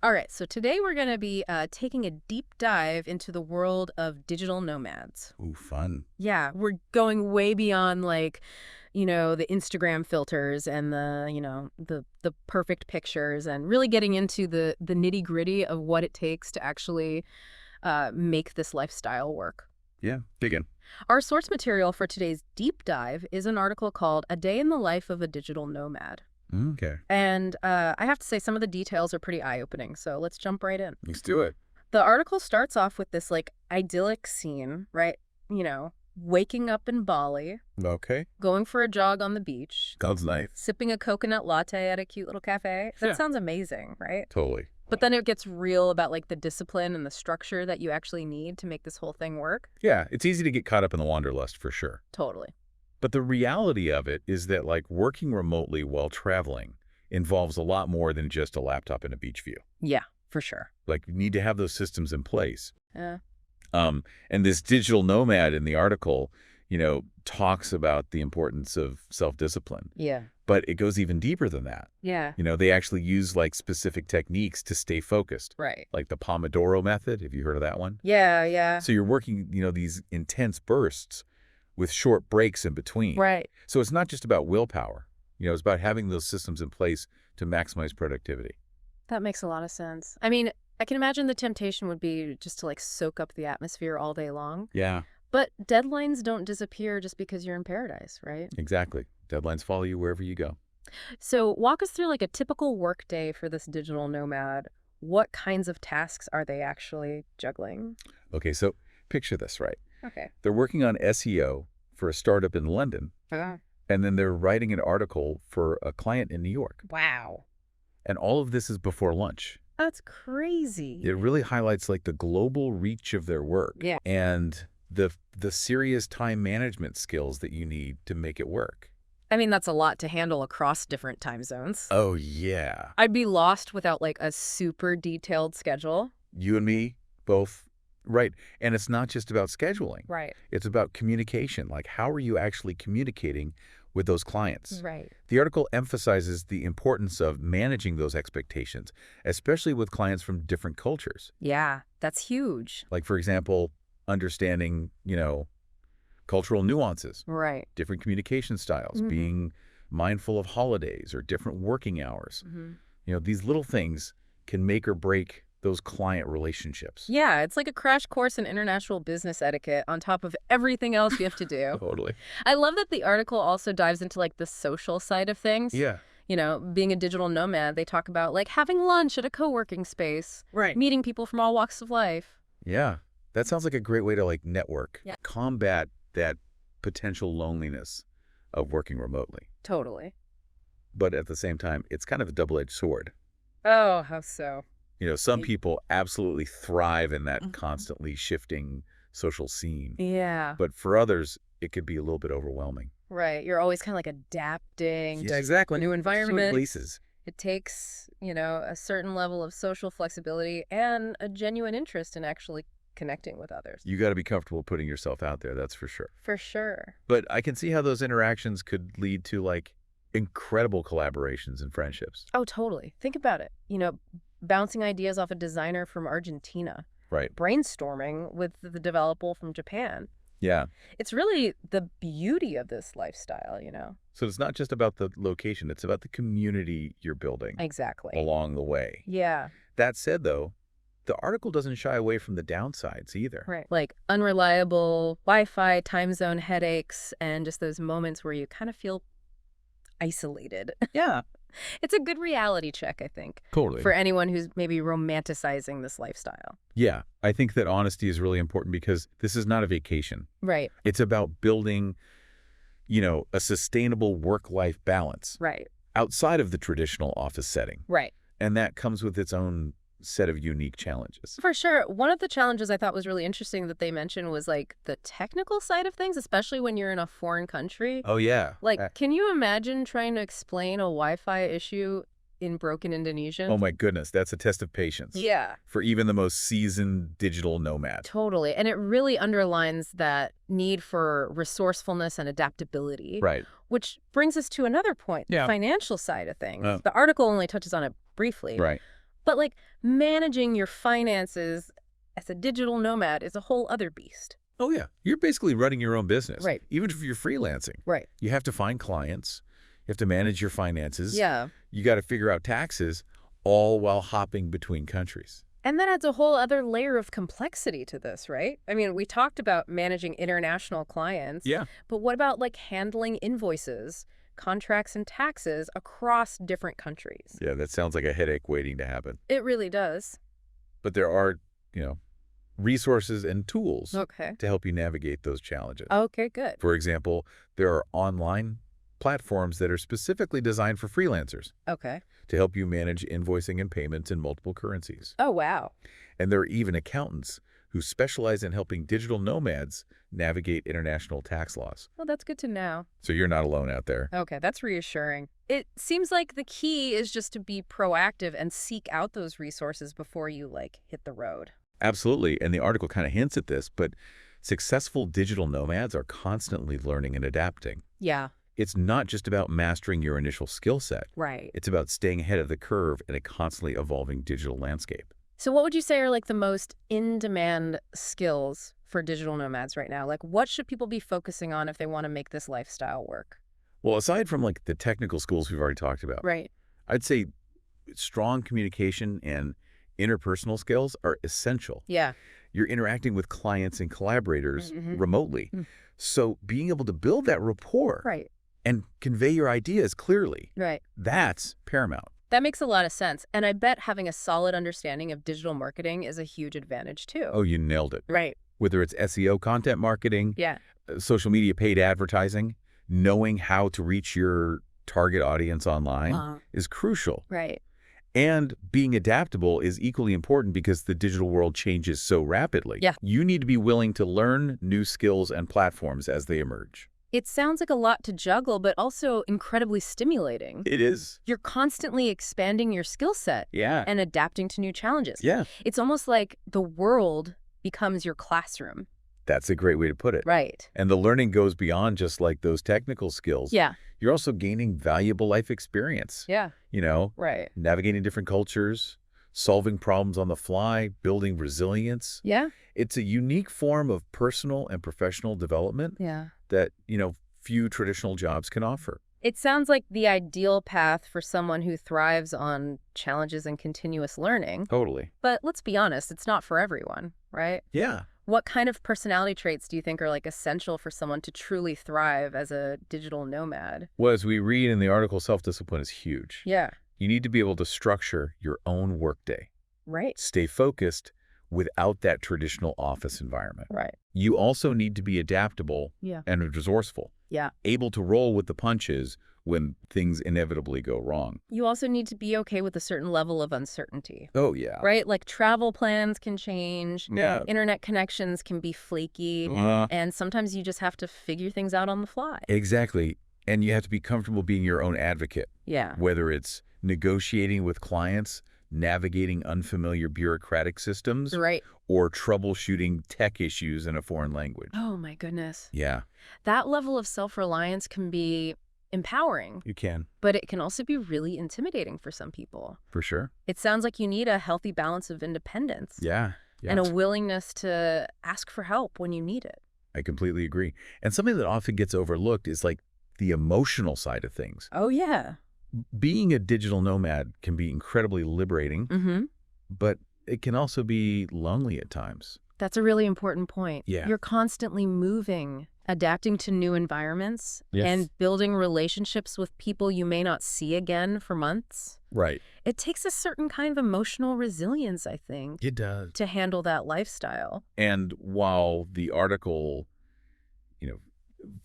All right, so today we're going to be taking a deep dive into the world of digital nomads. Ooh, fun. Yeah, we're going way beyond the Instagram filters and the perfect pictures and really getting into the nitty-gritty of what it takes to actually make this lifestyle work. Yeah, dig in. Our source material for today's deep dive is an article called A Day in the Life of a Digital Nomad. Okay, And I have to say some of the details are pretty eye-opening, so let's jump right in. let's do it. The article starts off with this idyllic scene, right? Waking up in Bali, Okay. going for a jog on the beach, God's life. sipping a coconut latte at a cute little cafe. That Yeah. sounds amazing, right? Totally. But then it gets real about the discipline and the structure that you actually need to make this whole thing work. Yeah, it's easy to get caught up in the wanderlust for sure. Totally. But the reality of it is that working remotely while traveling involves a lot more than just a laptop and a beach view. Yeah, for sure. You need to have those systems in place. Yeah. And this digital nomad in the article, talks about the importance of self-discipline. Yeah. But it goes even deeper than that. Yeah. They actually use specific techniques to stay focused. Right. Like the Pomodoro method. Have you heard of that one? Yeah, yeah. So you're working, these intense bursts with short breaks in between. Right. So it's not just about willpower. It's about having those systems in place to maximize productivity. That makes a lot of sense. I mean, I can imagine the temptation would be just to soak up the atmosphere all day long. Yeah, But deadlines don't disappear just because you're in paradise, right? exactly. Deadlines follow you wherever you go. So walk us through a typical work day for this digital nomad. What kinds of tasks are they actually juggling? Okay, so picture this, right? Okay. They're working on SEO for a startup in London, and then they're writing an article for a client in New York. Wow. And all of this is before lunch. That's crazy. It really highlights the global reach of their work. Yeah. And the serious time management skills that you need to make it work. I mean, that's a lot to handle across different time zones. Oh, yeah. I'd be lost without a super detailed schedule. You and me, both. Right. And it's not just about scheduling. Right. It's about communication. How are you actually communicating with those clients? Right. The article emphasizes the importance of managing those expectations, especially with clients from different cultures. Yeah, that's huge. For example, understanding, cultural nuances, Right. different communication styles, Mhm. being mindful of holidays or different working hours. Mm-hmm. These little things can make or break those client relationships. Yeah, it's like a crash course in international business etiquette on top of everything else you have to do. Totally. I love that the article also dives into the social side of things. Yeah. Being a digital nomad, they talk about having lunch at a co-working space, Right. meeting people from all walks of life. Yeah. That sounds like a great way to network, Yeah. combat that potential loneliness of working remotely. Totally. But at the same time, it's kind of a double-edged sword. Oh, how so? Some Y- people absolutely thrive in that Mhm. constantly shifting social scene. Yeah, But for others, it could be a little bit overwhelming. right. You're always kind of adapting Yeah, to exactly. a new environment. Places. It takes, a certain level of social flexibility and a genuine interest in actually connecting with others. You got to be comfortable putting yourself out there, that's for sure. For sure. But I can see how those interactions could lead to incredible collaborations and friendships. Oh, totally. Think about it. Bouncing ideas off a designer from Argentina, Right. brainstorming with the developer from Japan. Yeah. It's really the beauty of this lifestyle, So it's not just about the location, it's about the community you're building Exactly. along the way. Yeah, That said, though, the article doesn't shy away from the downsides either. right. Unreliable Wi-Fi, time zone headaches, and just those moments where you kind of feel isolated. Yeah. It's a good reality check, I think, Totally. for anyone who's maybe romanticizing this lifestyle. Yeah. I think that honesty is really important because this is not a vacation. Right, It's about building, a sustainable work-life balance right, outside of the traditional office setting. right. And that comes with its own set of unique challenges. For sure. One of the challenges I thought was really interesting that they mentioned was the technical side of things, especially when you're in a foreign country. Oh, yeah. Can you imagine trying to explain a Wi-Fi issue in broken Indonesian? Oh, my goodness. That's a test of patience. Yeah, For even the most seasoned digital nomad. totally. And it really underlines that need for resourcefulness and adaptability. Right. Which brings us to another point, Yeah. the financial side of things. Oh. The article only touches on it briefly. Right. But like managing your finances as a digital nomad is a whole other beast. Oh, yeah. You're basically running your own business. Right. Even if you're freelancing. Right. You have to find clients. You have to manage your finances. Yeah. You got to figure out taxes, all while hopping between countries. And that adds a whole other layer of complexity to this, right? I mean, we talked about managing international clients. Yeah. But what about like handling invoices, contracts, and taxes across different countries? Yeah, that sounds like a headache waiting to happen. It really does. But there are, resources and tools Okay. to help you navigate those challenges. Okay, good. For example, there are online platforms that are specifically designed for freelancers Okay. to help you manage invoicing and payments in multiple currencies. Oh, wow. And there are even accountants who specialize in helping digital nomads navigate international tax laws. Well, that's good to know. So you're not alone out there. Okay, that's reassuring. It seems like the key is just to be proactive and seek out those resources before you, hit the road. Absolutely. And the article kind of hints at this, but successful digital nomads are constantly learning and adapting. Yeah. It's not just about mastering your initial skill set. Right. It's about staying ahead of the curve in a constantly evolving digital landscape. So what would you say are the most in-demand skills for digital nomads right now? What should people be focusing on if they want to make this lifestyle work? Well, aside from the technical schools we've already talked about, Right. I'd say strong communication and interpersonal skills are essential. Yeah. You're interacting with clients and collaborators remotely. Mm. So being able to build that rapport Right. and convey your ideas clearly, Right. that's paramount. That makes a lot of sense. And I bet having a solid understanding of digital marketing is a huge advantage too. Oh, you nailed it. Right. Whether it's SEO, content marketing, Yeah. social media paid advertising, knowing how to reach your target audience online is crucial. Right. And being adaptable is equally important because the digital world changes so rapidly. Yeah. You need to be willing to learn new skills and platforms as they emerge. It sounds like a lot to juggle, but also incredibly stimulating. It is. You're constantly expanding your skill set Yeah. and adapting to new challenges. Yeah. It's almost like the world becomes your classroom. That's a great way to put it. Right. And the learning goes beyond just those technical skills. Yeah. You're also gaining valuable life experience. Yeah. Right. Navigating different cultures, solving problems on the fly, building resilience. Yeah. It's a unique form of personal and professional development Yeah. that, few traditional jobs can offer. It sounds like the ideal path for someone who thrives on challenges and continuous learning. Totally. But let's be honest, it's not for everyone, right? Yeah. What kind of personality traits do you think are essential for someone to truly thrive as a digital nomad? Well, as we read in the article, self-discipline is huge. Yeah. You need to be able to structure your own workday. Right. Stay focused without that traditional office environment. Right. You also need to be adaptable Yeah. and resourceful, Yeah. able to roll with the punches when things inevitably go wrong. You also need to be okay with a certain level of uncertainty, Oh, yeah. right? Travel plans can change. Yeah. Internet connections can be flaky. And sometimes you just have to figure things out on the fly. Exactly. And you have to be comfortable being your own advocate, Yeah. whether it's negotiating with clients, navigating unfamiliar bureaucratic systems, Right. or troubleshooting tech issues in a foreign language. Oh, my goodness. Yeah, That level of self-reliance can be empowering, you can, but it can also be really intimidating for some people. for sure. It sounds like you need a healthy balance of independence Yeah. Yeah. and a willingness to ask for help when you need it. I completely agree. And something that often gets overlooked is the emotional side of things. Oh, yeah. Being a digital nomad can be incredibly liberating, Mm-hmm. but it can also be lonely at times. That's a really important point. Yeah. You're constantly moving, adapting to new environments, Yes. and building relationships with people you may not see again for months. Right. It takes a certain kind of emotional resilience, I think, It does. to handle that lifestyle. And while the article,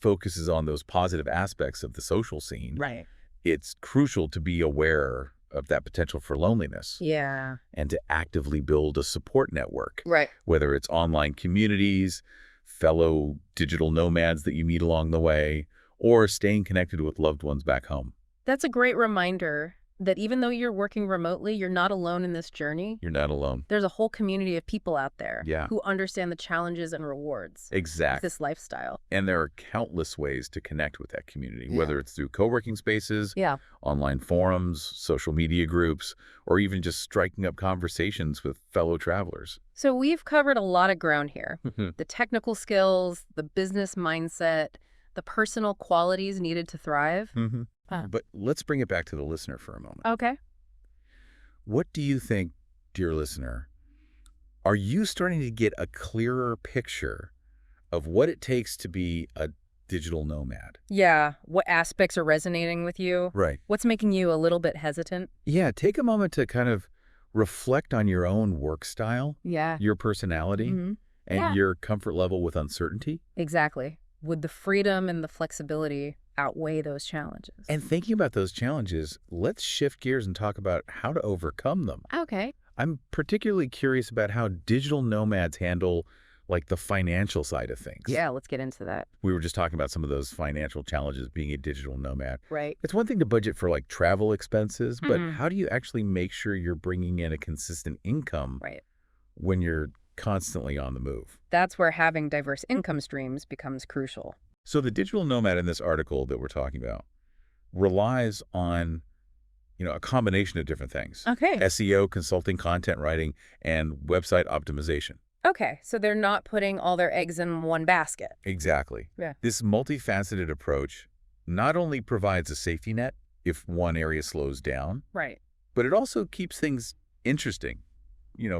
focuses on those positive aspects of the social scene, Right. it's crucial to be aware of that potential for loneliness Yeah. and to actively build a support network, Right. whether it's online communities, fellow digital nomads that you meet along the way, or staying connected with loved ones back home. That's a great reminder. that even though you're working remotely, you're not alone in this journey. You're not alone. There's a whole community of people out there Yeah. who understand the challenges and rewards of Exactly. this lifestyle. And there are countless ways to connect with that community, Yeah. whether it's through co-working spaces, Yeah. online forums, social media groups, or even just striking up conversations with fellow travelers. So we've covered a lot of ground here. The technical skills, the business mindset, the personal qualities needed to thrive. But let's bring it back to the listener for a moment. Okay. What do you think, dear listener, are you starting to get a clearer picture of what it takes to be a digital nomad? Yeah. What aspects are resonating with you? Right. What's making you a little bit hesitant? Yeah, take a moment to kind of reflect on your own work style, Yeah. your personality, and Yeah. your comfort level with uncertainty. Exactly. Would the freedom and the flexibility outweigh those challenges? And thinking about those challenges, let's shift gears and talk about how to overcome them. Okay. I'm particularly curious about how digital nomads handle like the financial side of things. Yeah, let's get into that. We were just talking about some of those financial challenges being a digital nomad. Right. It's one thing to budget for like travel expenses, but Mhm. how do you actually make sure you're bringing in a consistent income Right. when you're constantly on the move? That's where having diverse income streams becomes crucial. So the digital nomad in this article that we're talking about relies on, a combination of different things. Okay. SEO, consulting, content writing, and website optimization. Okay. So they're not putting all their eggs in one basket. Exactly. Yeah. This multifaceted approach not only provides a safety net if one area slows down, Right. but it also keeps things interesting,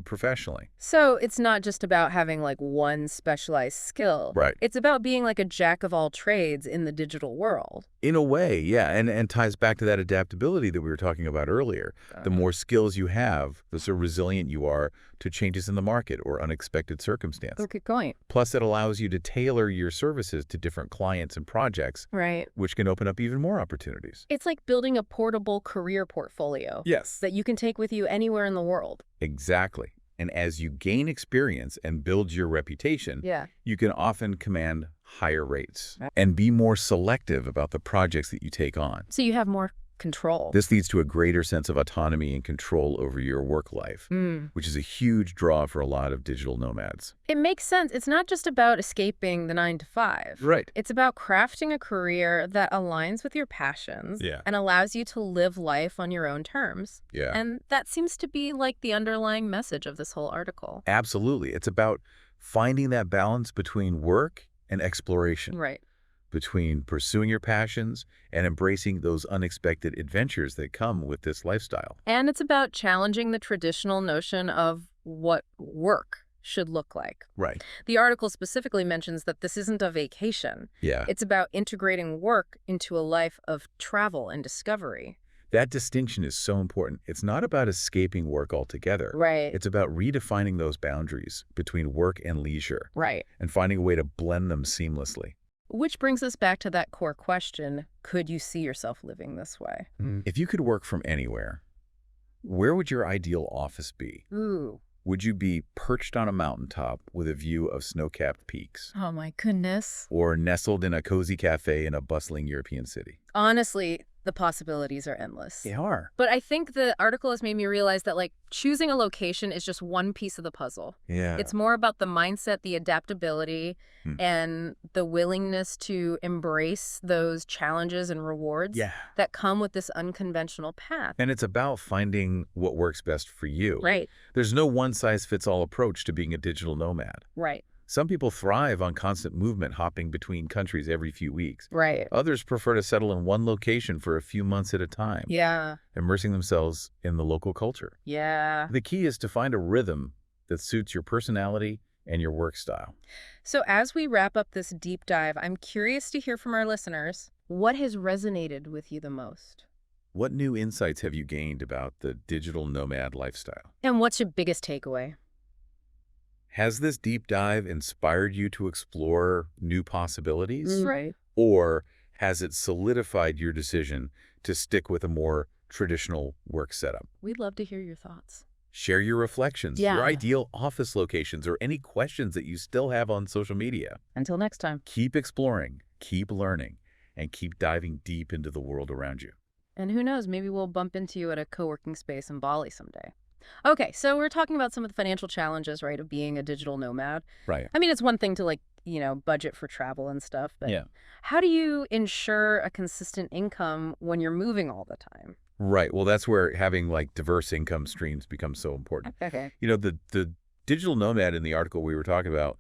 professionally. So it's not just about having like one specialized skill. Right. It's about being like a jack of all trades in the digital world. In a way, yeah, and ties back to that adaptability that we were talking about earlier. The more skills you have, the so resilient you are to changes in the market or unexpected circumstances. Good point. Plus, it allows you to tailor your services to different clients and projects, Right. which can open up even more opportunities. It's like building a portable career portfolio. Yes. That you can take with you anywhere in the world. Exactly. And as you gain experience and build your reputation, Yeah. you can often command higher rates and be more selective about the projects that you take on. So you have more control. This leads to a greater sense of autonomy and control over your work life, which is a huge draw for a lot of digital nomads. It makes sense. It's not just about escaping the 9 to 5. Right. It's about crafting a career that aligns with your passions Yeah. and allows you to live life on your own terms. Yeah. And that seems to be like the underlying message of this whole article. Absolutely. It's about finding that balance between work and exploration, Right. between pursuing your passions and embracing those unexpected adventures that come with this lifestyle. And it's about challenging the traditional notion of what work should look like. Right. The article specifically mentions that this isn't a vacation. Yeah. It's about integrating work into a life of travel and discovery. That distinction is so important. It's not about escaping work altogether. Right. It's about redefining those boundaries between work and leisure Right. and finding a way to blend them seamlessly. Which brings us back to that core question, could you see yourself living this way? If you could work from anywhere, where would your ideal office be? Ooh. Would you be perched on a mountaintop with a view of snow-capped peaks? Oh my goodness. Or nestled in a cozy cafe in a bustling European city? Honestly, the possibilities are endless. They are. But I think the article has made me realize that, like, choosing a location is just one piece of the puzzle. Yeah. It's more about the mindset, the adaptability, and the willingness to embrace those challenges and rewards that come with this unconventional path. And it's about finding what works best for you. Right. There's no one-size-fits-all approach to being a digital nomad. Right. Some people thrive on constant movement, hopping between countries every few weeks. Right. Others prefer to settle in one location for a few months at a time, Yeah. immersing themselves in the local culture. Yeah. The key is to find a rhythm that suits your personality and your work style. So as we wrap up this deep dive, I'm curious to hear from our listeners, what has resonated with you the most? What new insights have you gained about the digital nomad lifestyle? And what's your biggest takeaway? Has this deep dive inspired you to explore new possibilities? Right. Or has it solidified your decision to stick with a more traditional work setup? We'd love to hear your thoughts. Share your reflections, Yeah. your ideal office locations, or any questions that you still have on social media. Until next time. Keep exploring, keep learning, and keep diving deep into the world around you. And who knows, maybe we'll bump into you at a co-working space in Bali someday. Okay, so we're talking about some of the financial challenges, right, of being a digital nomad. Right. I mean, it's one thing to budget for travel and stuff, but Yeah. how do you ensure a consistent income when you're moving all the time? Right. Well, that's where having like diverse income streams becomes so important. Okay. The digital nomad in the article we were talking about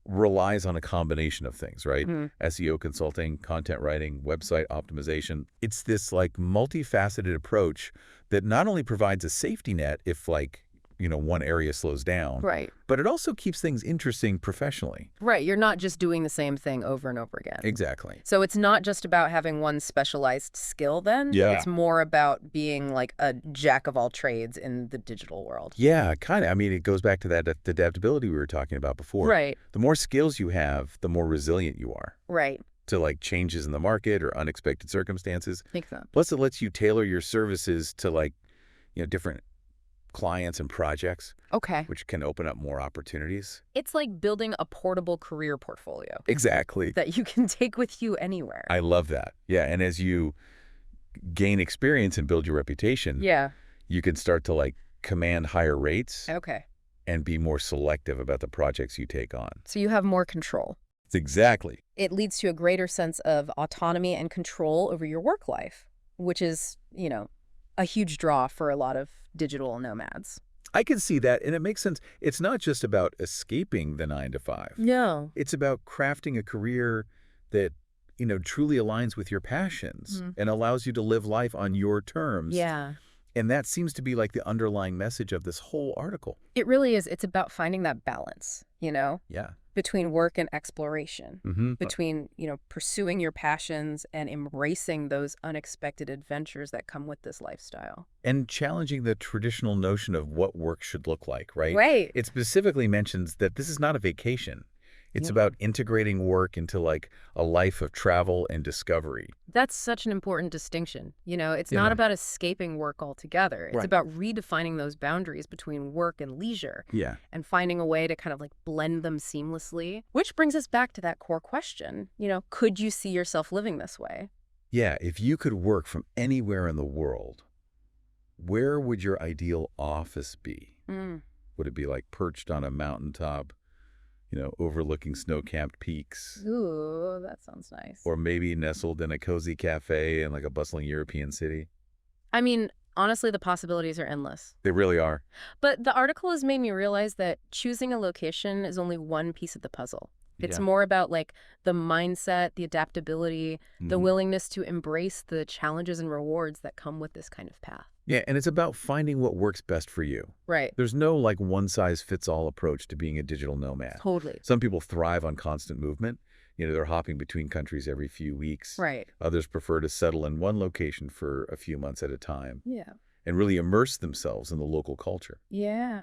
relies on a combination of things, right? Hmm. SEO consulting, content writing, website optimization. It's this like multifaceted approach that not only provides a safety net if one area slows down, Right. but it also keeps things interesting professionally. Right. You're not just doing the same thing over and over again. Exactly. So it's not just about having one specialized skill then? Yeah. It's more about being like a jack of all trades in the digital world. Yeah, kind of. I mean, it goes back to that adaptability we were talking about before. Right. The more skills you have, the more resilient you are Right. to like changes in the market or unexpected circumstances. Makes sense. Plus, it lets you tailor your services to different clients and projects, Okay. which can open up more opportunities. It's like building a portable career portfolio Exactly. that you can take with you anywhere. I love that. Yeah, and as you gain experience and build your reputation, Yeah. you can start to like command higher rates Okay. and be more selective about the projects you take on. So you have more control. Exactly. It leads to a greater sense of autonomy and control over your work life, which is, a huge draw for a lot of digital nomads. I can see that, and it makes sense. It's not just about escaping the 9 to 5. No. It's about crafting a career that, truly aligns with your passions and allows you to live life on your terms. Yeah. And that seems to be like the underlying message of this whole article. It really is. It's about finding that balance, Yeah. between work and exploration, Mm-hmm. between, pursuing your passions and embracing those unexpected adventures that come with this lifestyle. And challenging the traditional notion of what work should look like, right? Right. It specifically mentions that this is not a vacation. It's Yeah. about integrating work into like a life of travel and discovery. That's such an important distinction. It's Yeah. not about escaping work altogether. It's Right. about redefining those boundaries between work and leisure Yeah. and finding a way to kind of like blend them seamlessly. Which brings us back to that core question, could you see yourself living this way? Yeah, if you could work from anywhere in the world, where would your ideal office be? Mm. Would it be like perched on a mountaintop, overlooking snow-capped peaks? Ooh, that sounds nice. Or maybe nestled in a cozy cafe in like a bustling European city? I mean, honestly, the possibilities are endless. They really are. But the article has made me realize that choosing a location is only one piece of the puzzle. It's Yeah. more about like the mindset, the adaptability, the Mhm. willingness to embrace the challenges and rewards that come with this kind of path. Yeah, and it's about finding what works best for you. Right. There's no like one-size-fits-all approach to being a digital nomad. Totally. Some people thrive on constant movement. They're hopping between countries every few weeks. Right. Others prefer to settle in one location for a few months at a time Yeah. and really immerse themselves in the local culture. Yeah.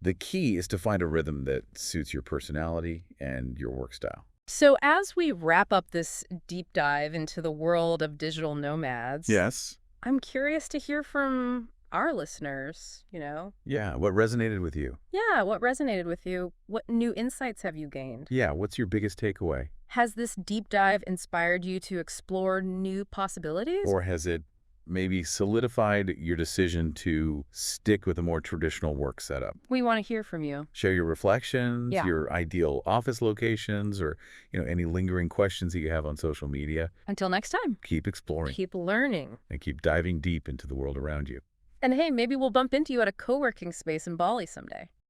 The key is to find a rhythm that suits your personality and your work style. So as we wrap up this deep dive into the world of digital nomads, Yes. I'm curious to hear from our listeners, Yeah, what resonated with you? Yeah, what resonated with you? What new insights have you gained? Yeah, what's your biggest takeaway? Has this deep dive inspired you to explore new possibilities? Or has it maybe solidified your decision to stick with a more traditional work setup? We want to hear from you. Share your reflections, Yeah. your ideal office locations, or any lingering questions that you have on social media. Until next time, Keep exploring keep learning. and keep diving deep into the world around you. And hey, maybe we'll bump into you at a co-working space in Bali someday.